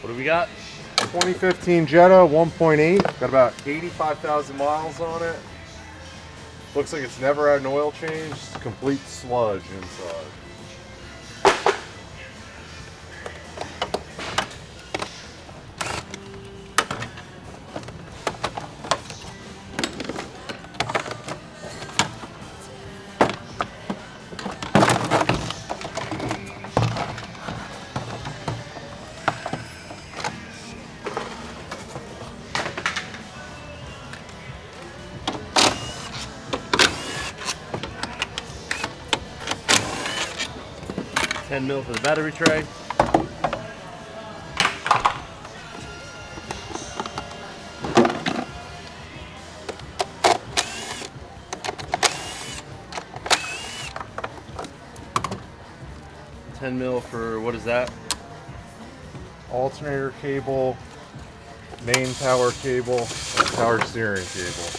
What do we got? 2015 Jetta 1.8. Got about 85,000 miles on it. Looks like it's never had an oil change. It's complete sludge inside. $10 for the battery tray. $10 for, what is that? Alternator cable, main power cable, and power steering cable.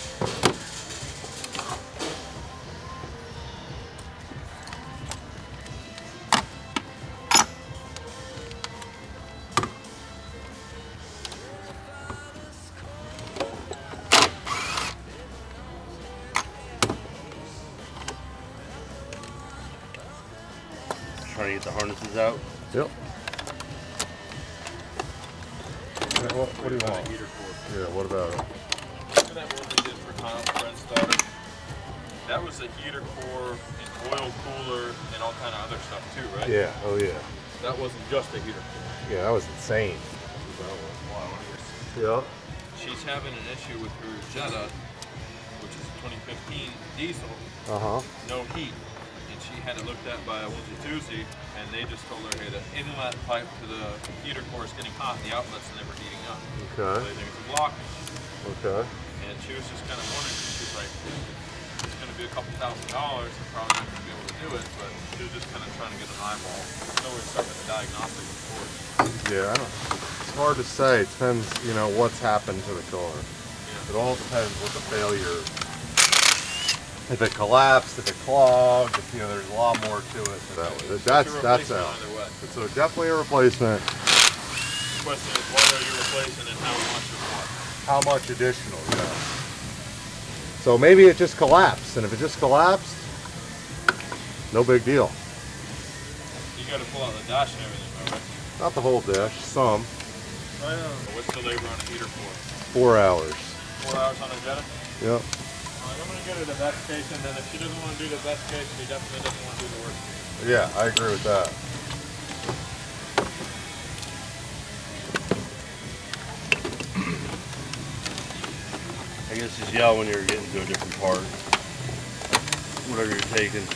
Trying to get the harnesses out. Yep. What do you want? Heater core. Yeah, what about it? Remember that one we did for Tom's friend starter? That was a heater core, an oil cooler, and all kind of other stuff too, right? Yeah, oh yeah. That wasn't just a heater core. Yeah, that was insane. Yeah. She's having an issue with her Jetta, which is a 2015 diesel, no heat. And she had it looked at by a Tuesday, and they just told her, hey, the inlet pipe to the heater core is getting hot and the outlet's never heating up. Okay. So they think it's a blockage. Okay. And she was just kind of wondering, she's like, it's going to be a couple $1,000, I'm probably not going to be able to do it, but she was just kind of trying to get an eyeball. So we're stuck at the diagnostic report. Yeah, I don't. It's hard to say. It depends, you know, what's happened to the car. Yeah. It all depends what the failure. If it collapsed, if it clogged, if, you know, there's a lot more to it. That's out. Either way. So definitely a replacement. The question is, what are you replacing and how much of what? How much additional? Yeah. So maybe it just collapsed, and if it just collapsed, no big deal. You got to pull out the dash and everything, though, right? Not the whole dash, some. What's the labor on a heater for? 4 hours. 4 hours on a Jetta? Yep. I'm going to get her the best case, and then if she doesn't want to do the best case, she definitely doesn't want to do the worst case. Yeah, I agree with that. I guess just yell when you're getting to a different part. Whatever you're taking.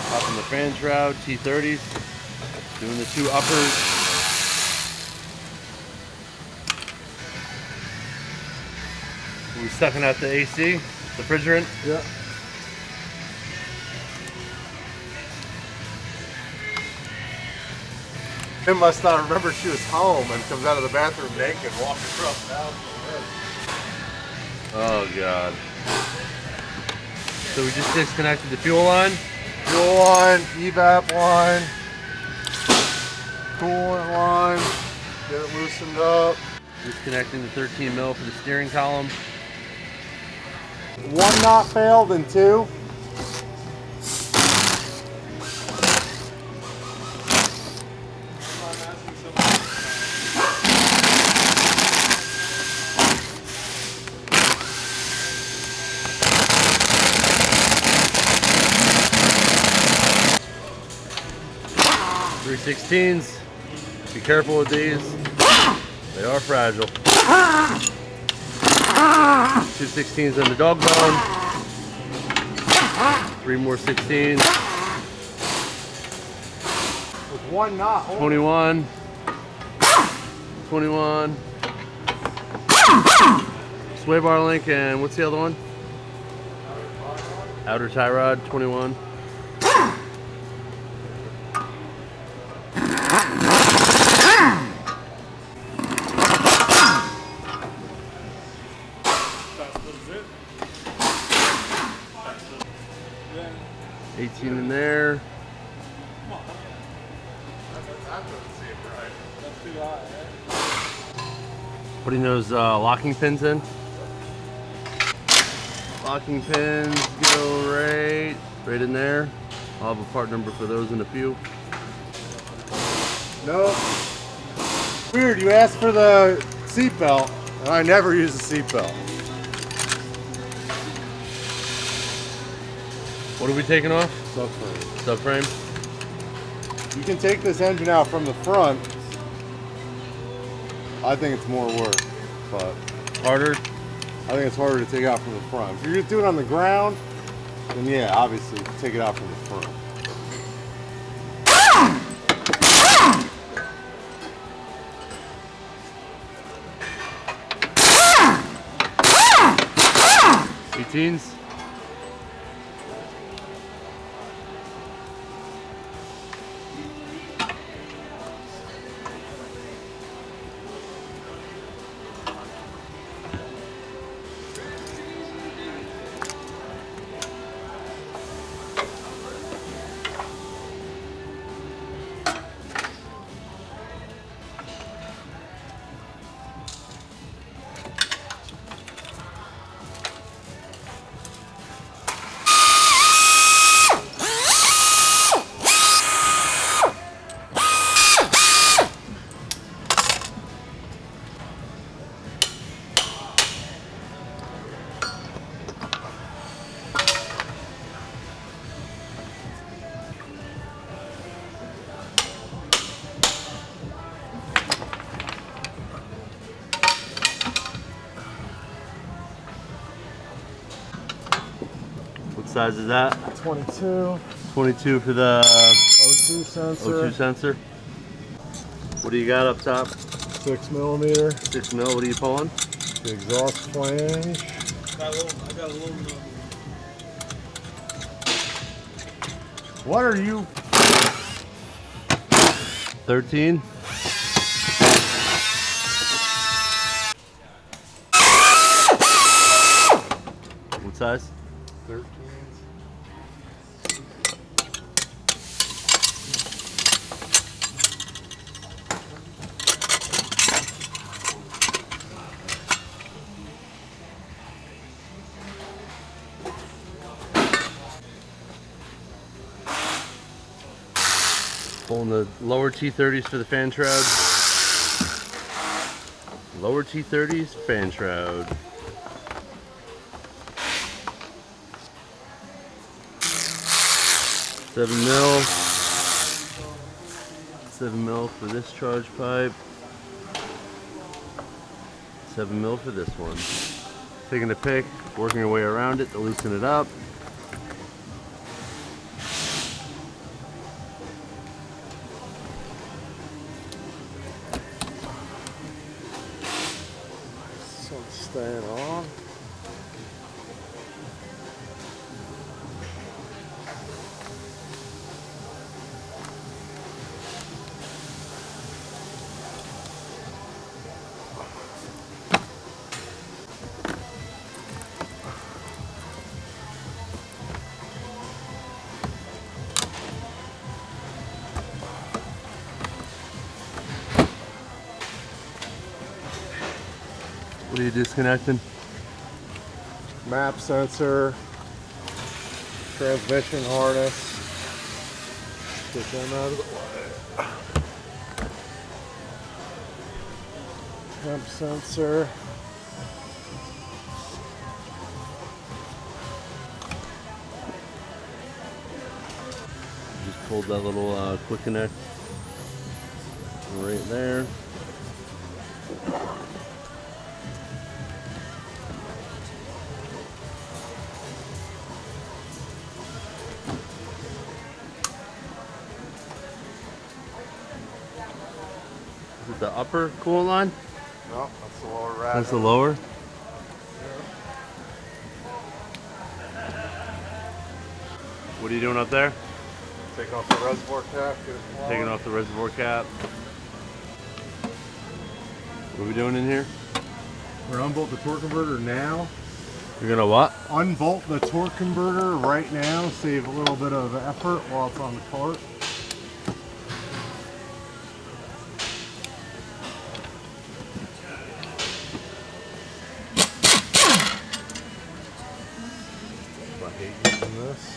Popping the fan shroud, T30s, doing the 2 uppers. We're sucking out the AC, refrigerant. Yeah. Kim must not remember she was home and comes out of the bathroom naked, walking across the house. Oh God. So we just disconnected the fuel line. Fuel line, evap line, coolant line, get it loosened up. Disconnecting the 13mm for the steering column. 1 knot failed and 2. .316s. Be careful with these. They are fragile. 216s on the dog bone. 3 more 16s. With 1 knot. 21. 21. sway bar link, and what's the other one? Outer tie rod, 21. Yeah. 18 in there. That's too high, right? Putting those locking pins in. Locking pins go right in there. I'll have a part number for those in a few. No. Weird, you asked for the seat belt, and I never use a seat belt. What are we taking off? Subframe. Subframe. You can take this engine out from the front. I think it's more work, but Harder. I think it's harder to take out from the front. If you're just doing it on the ground, then yeah, obviously take it out from the front. 18s. What size is that? 22. 22 for the O2 sensor. O2 sensor. What do you got up top? 6mm. 6 mil. What are you pulling? The exhaust flange. I got a little What are you? 13. What size? 13. Pulling the lower T30s for the fan shroud. Lower T30s, fan shroud. Seven mil. 7 mil for this charge pipe. 7 mil for this one. Taking a pick, working your way around it to loosen it up. So it's staying on. What are you disconnecting? Map sensor. Transmission harness. Get them out of the way. Temp sensor. Just pulled that little quick connect right there. Is it the upper coolant line? No, that's the lower rad. That's the lower. What are you doing up there? Taking off the reservoir cap. Get it flowing. Taking off the reservoir cap. What are we doing in here? We're gonna unbolt the torque converter now. You're gonna what? Unbolt the torque converter right now. Save a little bit of effort while it's on the cart. I hate using this.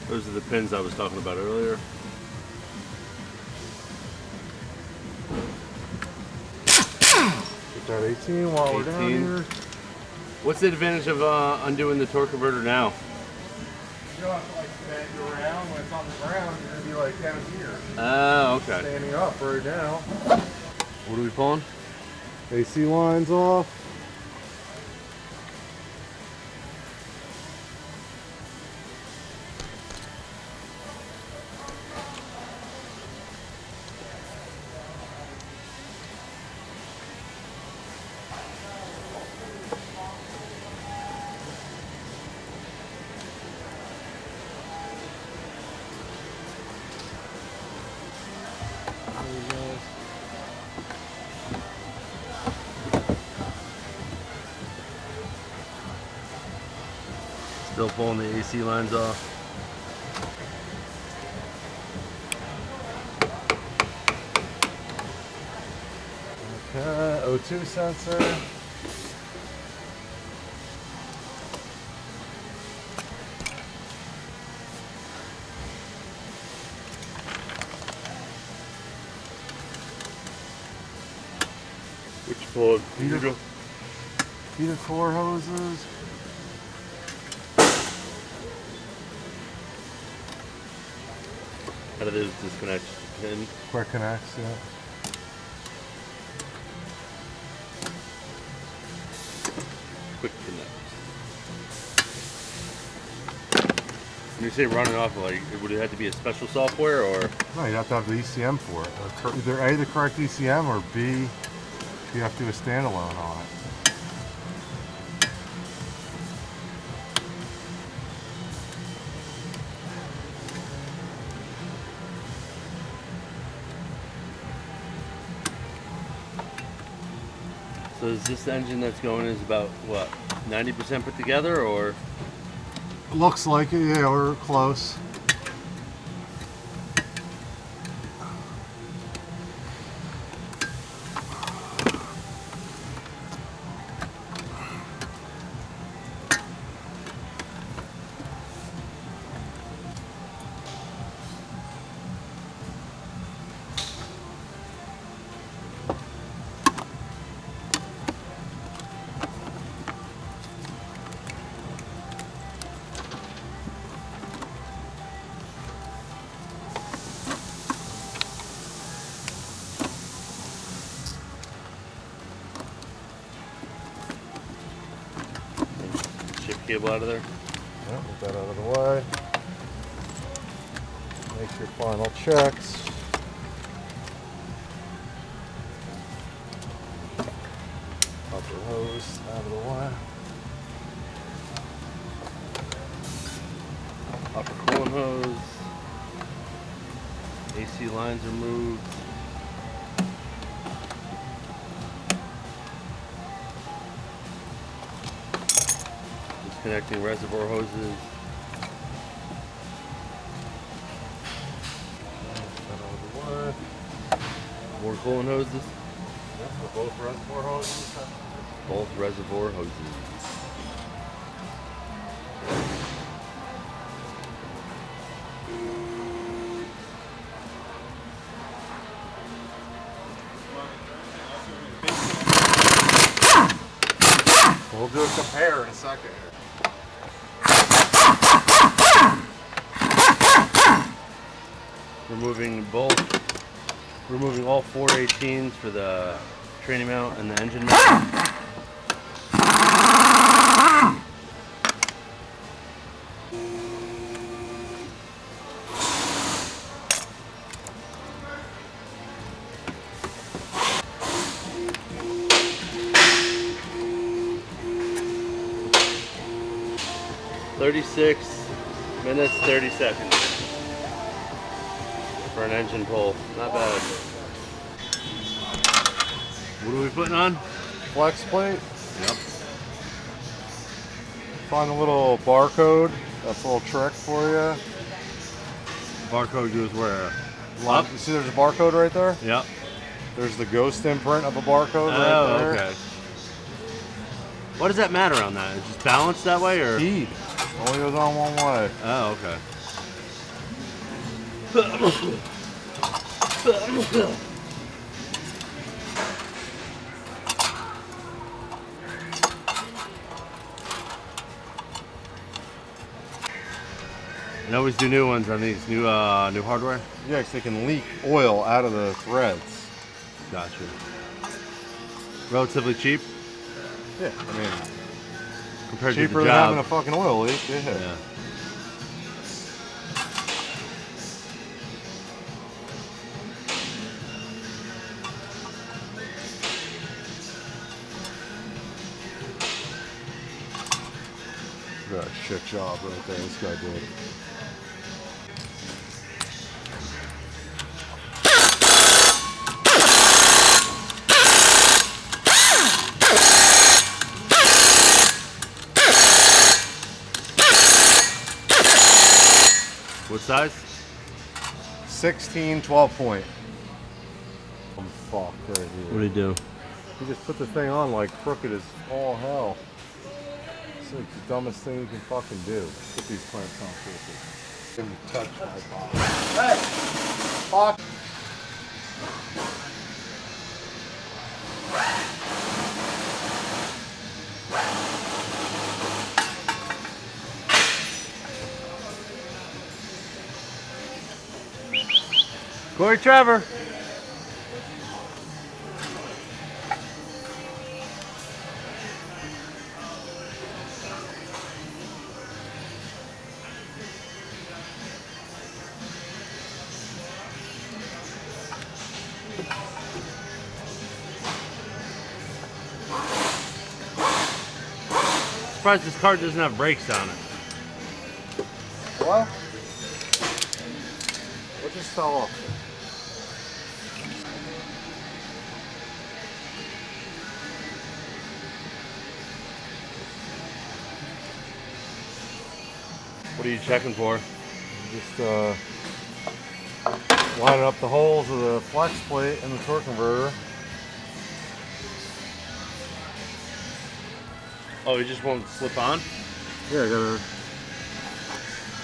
Those are the pins I was talking about earlier. Get that 18 while we're down 18. here. What's the advantage of undoing the torque converter now? You don't have to like bend around when it's on the ground. You're gonna be like down here. Oh, okay. Standing up right now. What are we pulling? AC lines off. Still pulling the AC lines off. Okay, O2 sensor. Which pulled? Heated core hoses. How do those disconnect? Pin? Quick connects, yeah. Quick connect. When you say running off, like, would it have to be a special software or? No, you have to have the ECM for it. Either A, the correct ECM, or B, you have to do a standalone on it. So is this engine that's going is about what, 90% put together, or? Looks like it, yeah, we're close. Chip cable out of there? Yeah, get that out of the way. Make your final checks. Upper hose out of the way. Upper coolant hose. AC lines removed. Disconnecting reservoir hoses. That out of the way. More coolant hoses. Yeah, for both reservoir hoses. Both reservoir hoses. We'll do a compare in a second. Removing both Removing all 418s for the training mount and the engine mount. (36 minutes 30 seconds) for an engine pull. Not bad. What are we putting on? Flex plate. Yep. Find a little barcode. That's a little trick for you. Barcode goes where? Up. You see there's a barcode right there? Yep. There's the ghost imprint of a barcode right there. Oh, okay. What does that matter on that? Is it just balanced that way, or? Keyed. Only goes on one way. Oh, okay. And always do new ones on these new hardware. Yeah, 'cause they can leak oil out of the threads. Gotcha. Relatively cheap Yeah, I mean, compared cheaper to the than job. having a fucking oil leak. Yeah. Yeah. Got a shit job right there. This guy did. What size? 16, 12 point. I'm fucked right here. What do you do? You just put the thing on like crooked as all hell. It's like the dumbest thing you can fucking do. Put these clamps on crooked. Give me touch my body. Hey! Fuck! Corey Trevor. Surprised this car doesn't have brakes on it. What? What just fell off? What are you checking for? Just lining up the holes of the flex plate and the torque converter. Oh, you just won't slip on? Yeah,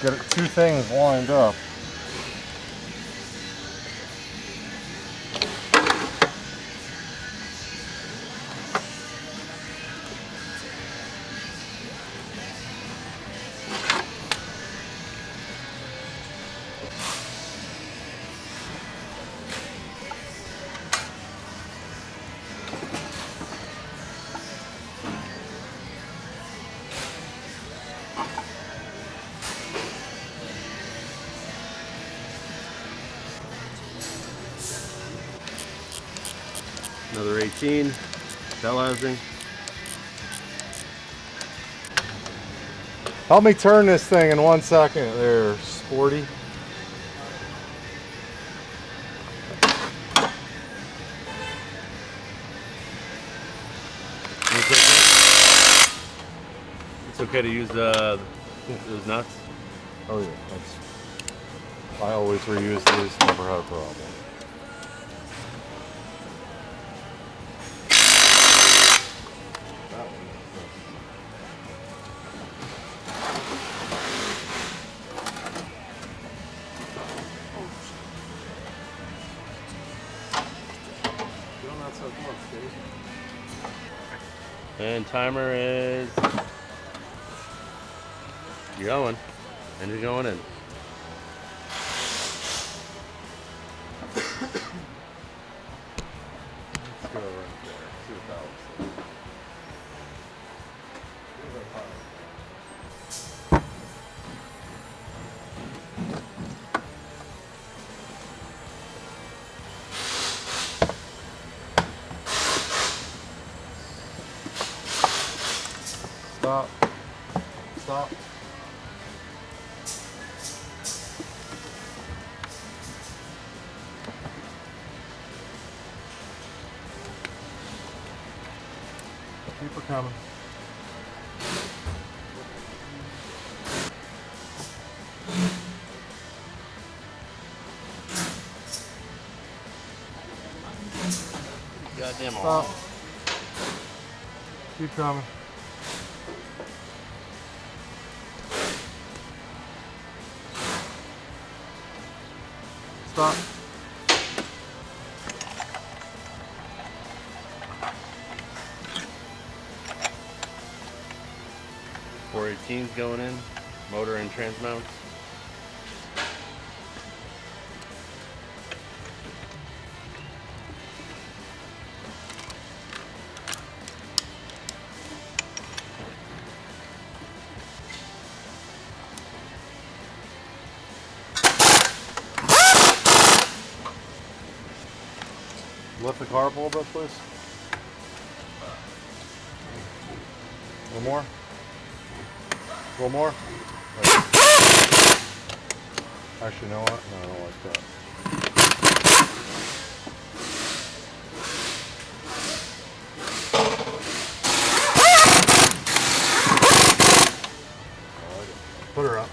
got two things lined up. Another 18. Bell housing. Help me turn this thing in 1 second there, Sporty. It's okay to use those nuts. Oh yeah, I always reuse these, never had a problem. And timer is going. Engine going in. Stop. Stop. Keep her coming. Goddamn Stop. all. Keep coming. Stop. .418's going in, motor and transmount. Lift the car up a little bit, please. A little more. A little more. Actually, you know what? No, I don't like that. I like it. Put her up.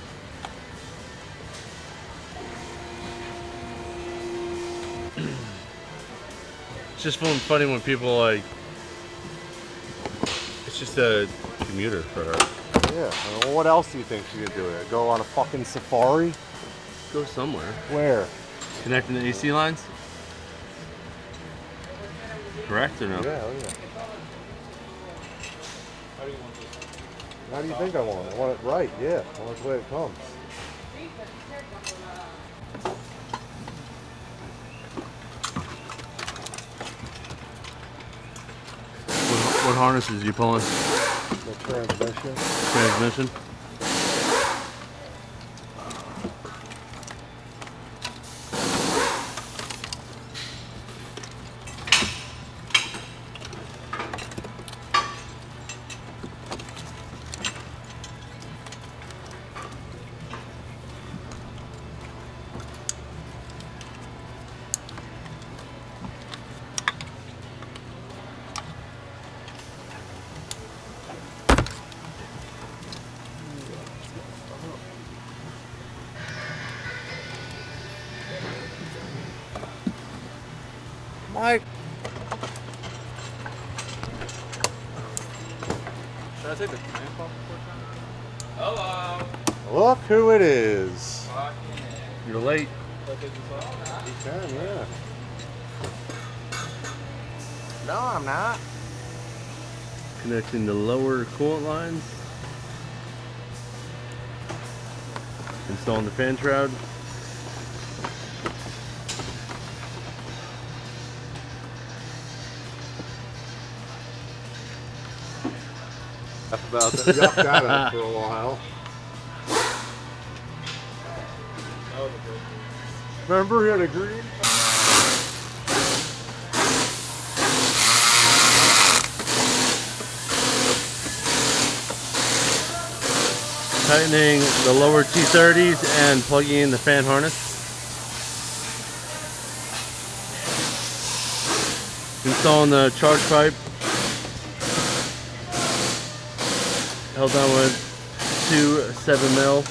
It's just funny when people like, it's just a commuter for her. Yeah. Well, what else do you think she could do it? Go on a fucking safari? Go somewhere. Where? Connecting the AC lines? Correct or no? Yeah, oh yeah. How do you think I want it? I want it right, yeah. I want it the way it comes. What harnesses are you pulling? The transmission. Transmission? Mike. Should I take the clamp off before time? Hello. Look who it is. You're late. Should I take this off? You can, yeah. No, I'm not. Connecting the lower coolant lines. Installing the fan shroud. About that. Yuck that up for a while. Remember he had a green? Tightening the lower T30s and plugging in the fan harness. Installing the charge pipe. Held down with 2 7mm.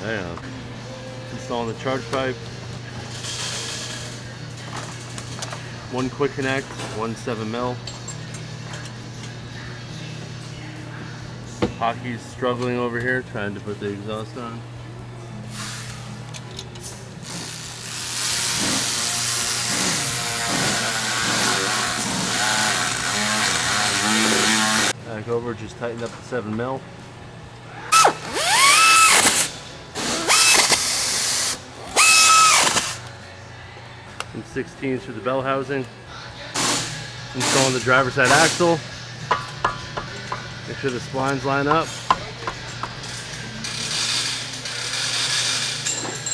Damn. Installing the charge pipe. 1 quick connect, 1 7mm. Hockey's struggling over here, trying to put the exhaust on. Back over, just tightened up the 7mm. and 16s for the bell housing. Installing the driver's side axle. Make sure the splines line up.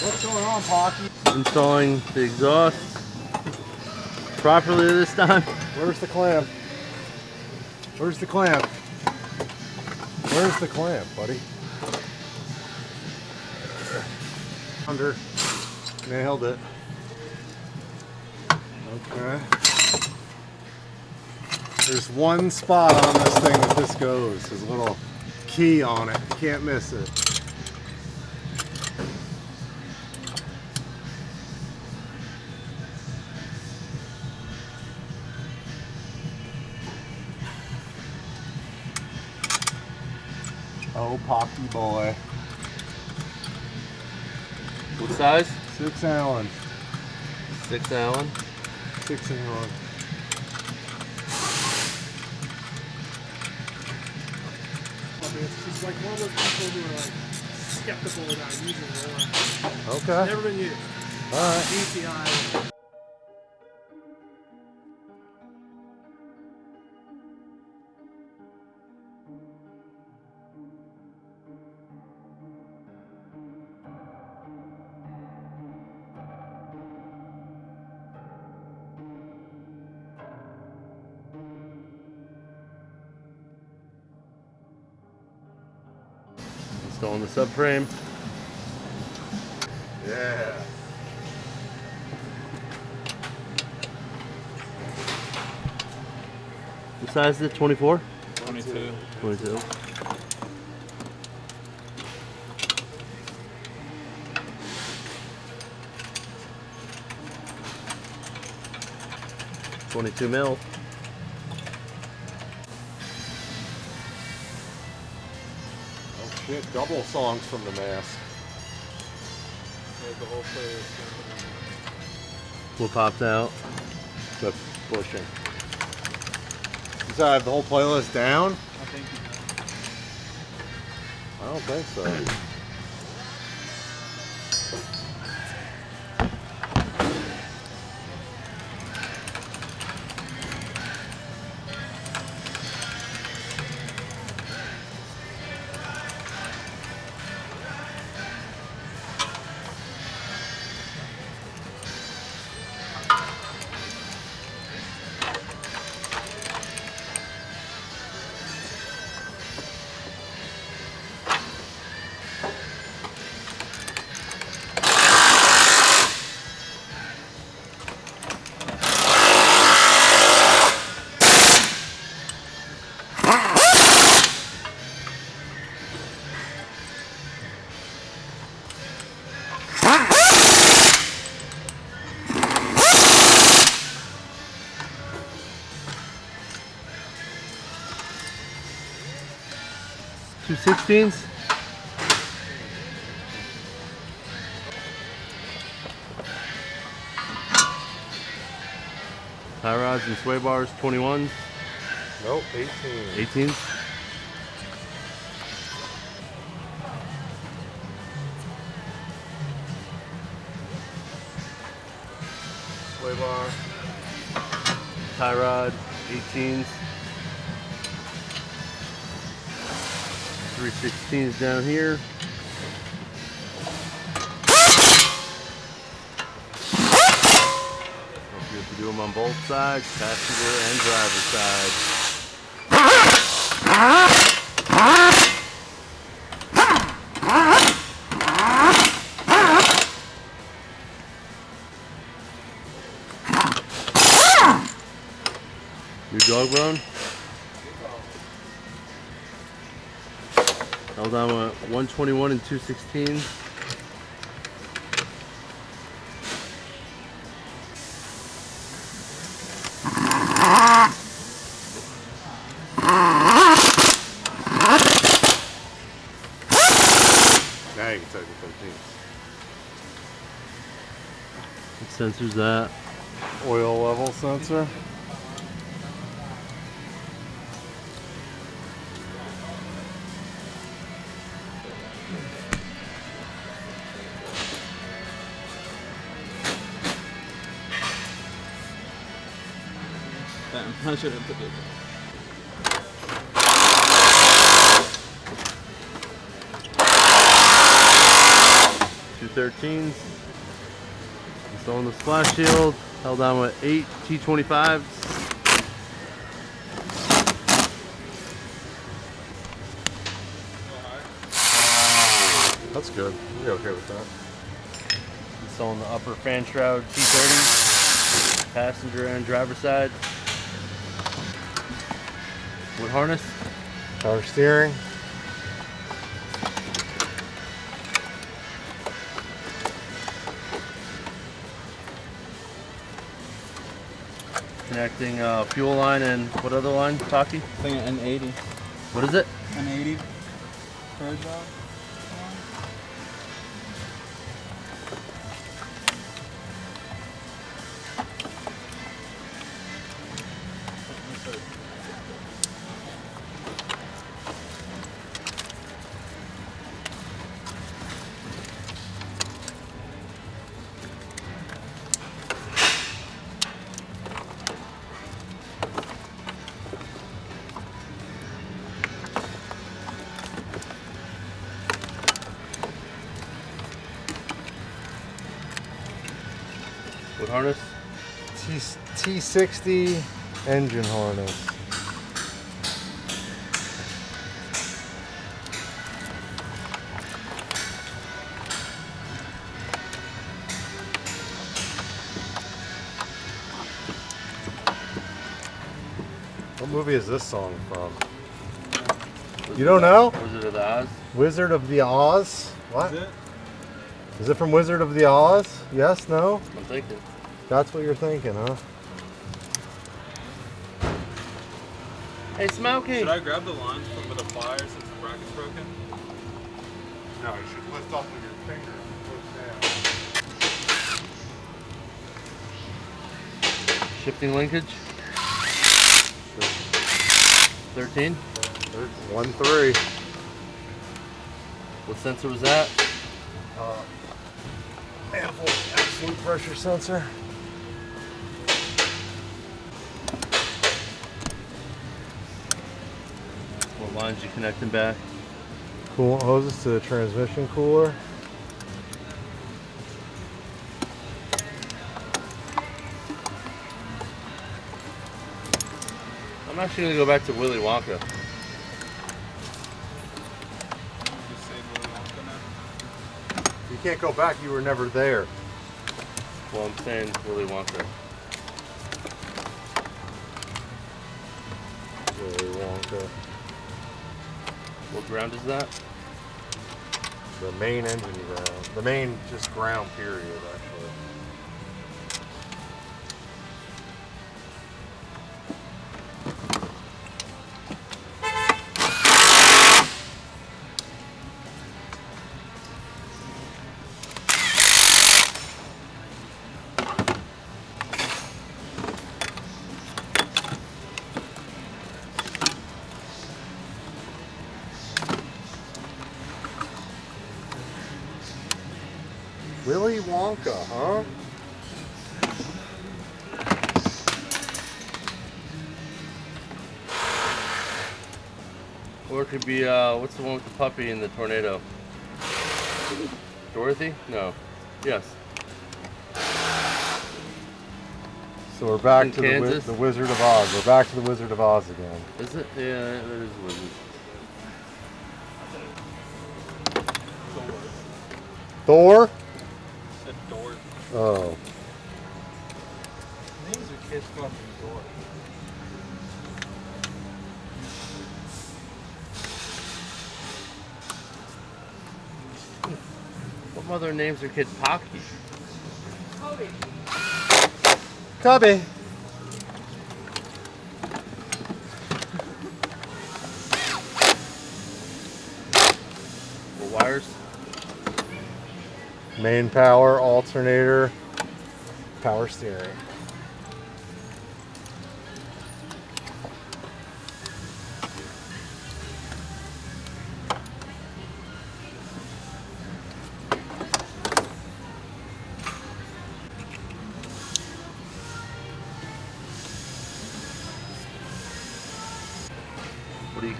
What's going on, Pocky? Installing the exhaust properly this time. Where's the clamp? Where's the clamp? Where's the clamp, buddy? Under. Nailed it. Okay. There's one spot on this thing that this goes. There's a little key on it. You can't miss it. Oh, Pocky boy. What size? 6 Allen. 6 Allen. 6 Allen. It's just like one of those people who are like skeptical about using one. Okay. Never been used. Alright. DCI. Installing the subframe. Yeah. What size is it? 24? 22. 22. $22 mil. Oh shit, double songs from the mask. The whole place. What popped out? That's pushing. Does that have the whole playlist down? I think I don't think so. Two 16s. Tie rods and sway bars, 21s. Nope, 18. 18s. Sway bar. Tie rod, 18s. 316s down here. Don't forget to do them on both sides, passenger and driver side. New dog bone. Held on with 121 and 216. Now you can take the 13. What sensor's that? Oil level sensor. them. I should have put it. 213s. Installing the splash shield. Held on with 8 T25s. That's good. We're okay with that. Installing the upper fan shroud T30. Passenger and driver side. Wood harness. Power steering. Connecting fuel line and what other line, Taki? I think an 80. What is it? An 80 per job. Wood harness. T60 engine harness. What movie is this song from? You don't know? Wizard of the Oz. Wizard of the Oz? What? Is it? Is it from Wizard of the Oz? Yes, no? I'm thinking. That's what you're thinking, huh? Hey, Smokey. Should I grab the lines from the pliers since the bracket's broken? No, you should lift up with your finger and push down. Shifting linkage. 13. 1-3. What sensor was that? Absolute pressure sensor. What lines you connecting back? Coolant hoses to the transmission cooler. I'm actually gonna go back to Willy Wonka. Just say Willy Wonka now. You can't go back, you were never there. Well, I'm saying Willy Wonka. Willy Wonka. What ground is that? The main engine ground. The main just ground period, actually. Willy Wonka, huh? Or it could be, what's the one with the puppy in the tornado? Dorothy? No. Yes. So we're back In to Kansas? the Wizard of Oz. We're back to the Wizard of Oz again. Is it? Yeah, that is Wizard. Thor? Said door. Oh. Names are kids fucking door. What mother names their kid Pocky? Cubby. What wires? Main power, alternator, power steering.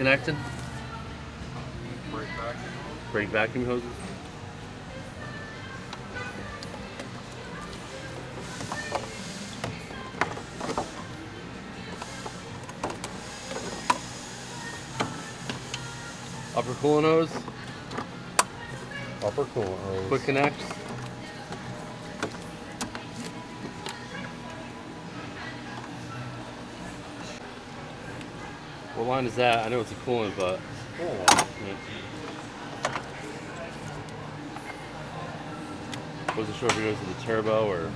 Reconnecting. Brake vacuum. Brake vacuum hoses. Upper coolant hose. Upper coolant hose. Quick connects. What line is that? I know it's a coolant, but Coolant. yeah. Wasn't sure if it goes to the turbo or.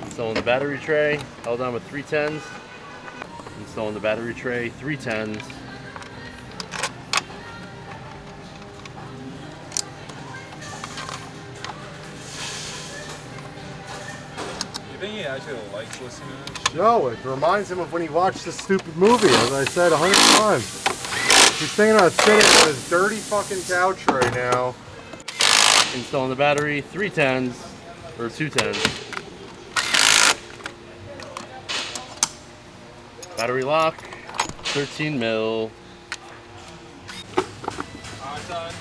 Installing the battery tray, held on with 310s. Installing the battery tray, 310s. You think he actually likes listening to this? No, it reminds him of when he watched this stupid movie, as I said 100 times. He's thinking about sitting on his dirty fucking couch right now. Installing the battery, 310s or 210s. Battery lock, 13 mil. Outside.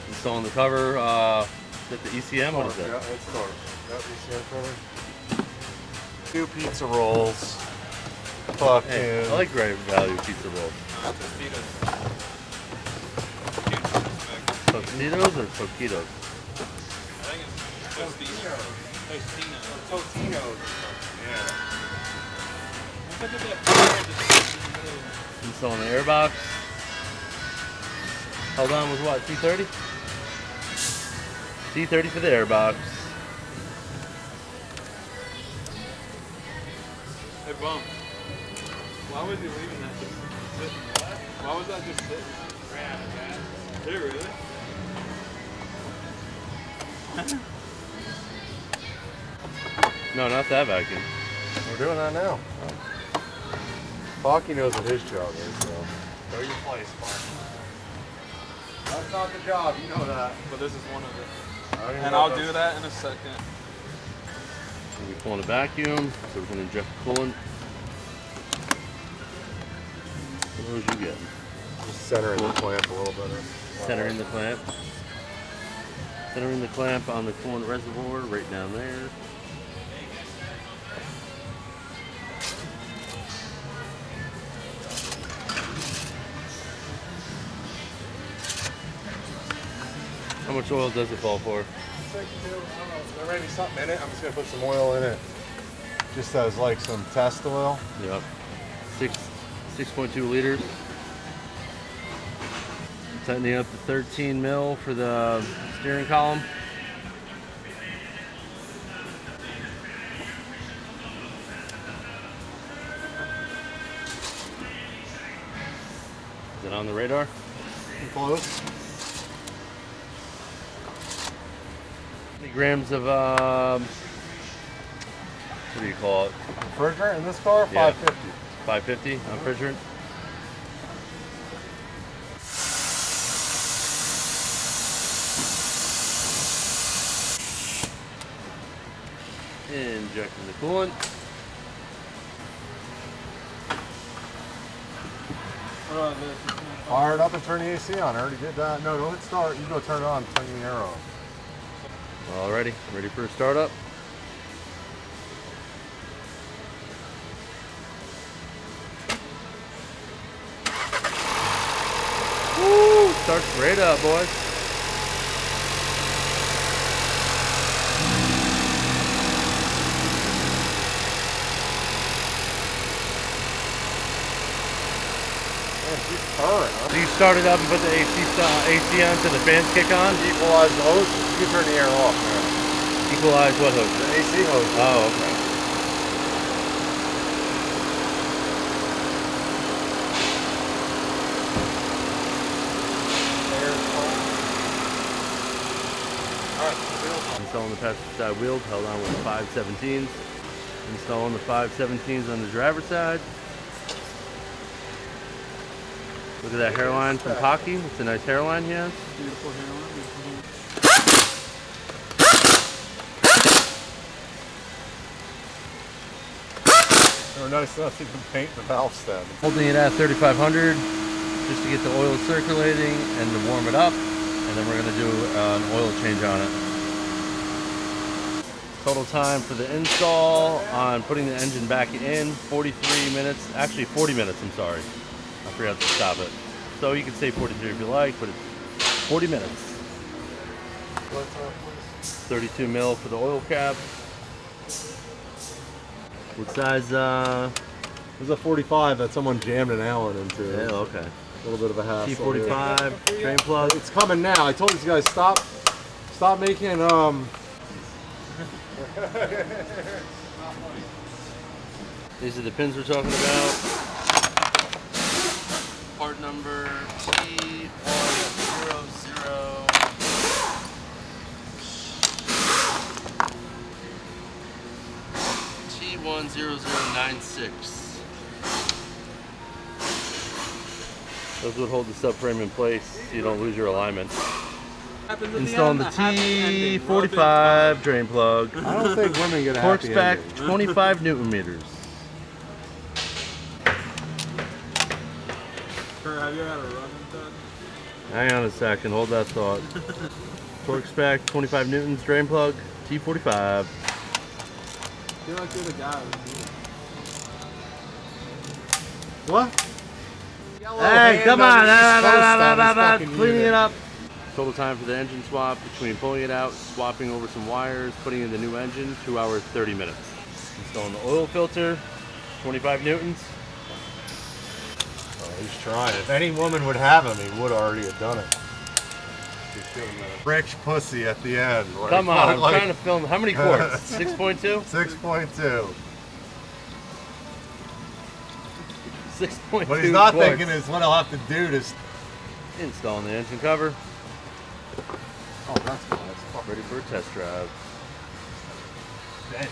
Installing the cover, is that the ECM? What is Yeah, that? it starts. Yep, ECM cover. 2 pizza rolls. Fucking. Hey, I like Great Value pizza rolls. Tostitos or Toquitos? I think it's Tostinos. Tostinos. Yeah. Look at that. Installing the air box. Held on with what, T30? T30 for the air box. Hey, Bum. Why was he leaving that just sitting? Why was that just sitting? Did it really? No, not that vacuum. We're doing that now. Sparky knows what his job is, so. Go your place, Sparky. That's not the job, you know that. But this is one of it. I don't even And know I'll if do that in a second. We're pulling a vacuum, so we can inject coolant. What did you get? Just centering the clamp a little better. Centering the clamp. Centering the clamp on the coolant reservoir right down there. How much oil does it fall for? There may be something in it. I'm just gonna put some oil in it. Just as like some test oil. Yep. 6.2 liters. Tightening up the 13 mil for the steering column. Is it on the radar? Close. 20 grams of what do you call it? Refrigerant in this car? Yeah. 550. 550 on refrigerant. Injecting the coolant. Fire it up and turn the AC on. I already did that. No, don't hit start. You go turn it on. Turn the air on. Alrighty, ready for a startup. Woo! Starts right up, boys. Man, she's purring, huh? So you start it up and put the AC on so the fans kick on? Equalize the hose. You can turn the air off now. Equalize what hose? The AC hose. Oh, okay. Installing the passenger side wheels, held on with 517s. Installing the 517s on the driver's side. Look at that hairline from Pocky. It's a nice hairline he has. Beautiful hairline. They were nice enough to even paint the valve stem. Holding it at 3,500 just to get the oil circulating and to warm it up. And then we're gonna do an oil change on it. Total time for the install on putting the engine back in, 43 minutes, actually 40 minutes, I'm sorry. I forgot to stop it. So you can say 43 if you like, but it's 40 minutes. 32 mil for the oil cap. What size? It was a 45 that someone jammed an Allen into. Yeah, okay. A little bit of a hassle. T45 drain plug. It's coming now. I told these guys stop making These are the pins we're talking about. Part number T100 T10096. Those would hold the subframe in place so you don't lose your alignment. Installing the T45 drain plug. I don't think women get a Torque happy spec ending. 25 Newton meters. Kurt, have you ever had a run with that? Hang on a second, hold that thought. Torque spec 25 Newtons drain plug T45. I feel like you're the guy who's doing it. What? Hey, come on! Fucking Cleaning unit. it up. Total time for the engine swap between pulling it out, swapping over some wires, putting in the new engine, 2 hours, 30 minutes. Installing the oil filter, 25 Newtons. Oh, he's trying. If any woman would have him, he would already have done it. He's doing that. Rich pussy at the end. Like, Come on, I'm like trying to film. How many quarts? 6.2? 6.2. 6.2. What he's not quarts. thinking is what I'll have to do to. Installing the engine cover. Oh, that's nice. Fuck. Ready for a test drive. Dang.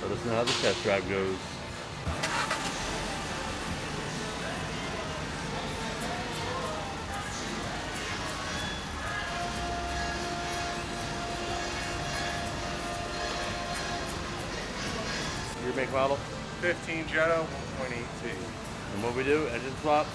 Let us know how the test drive goes. Your make model? 15 Jetta 1.8T. And what we do, engine swap.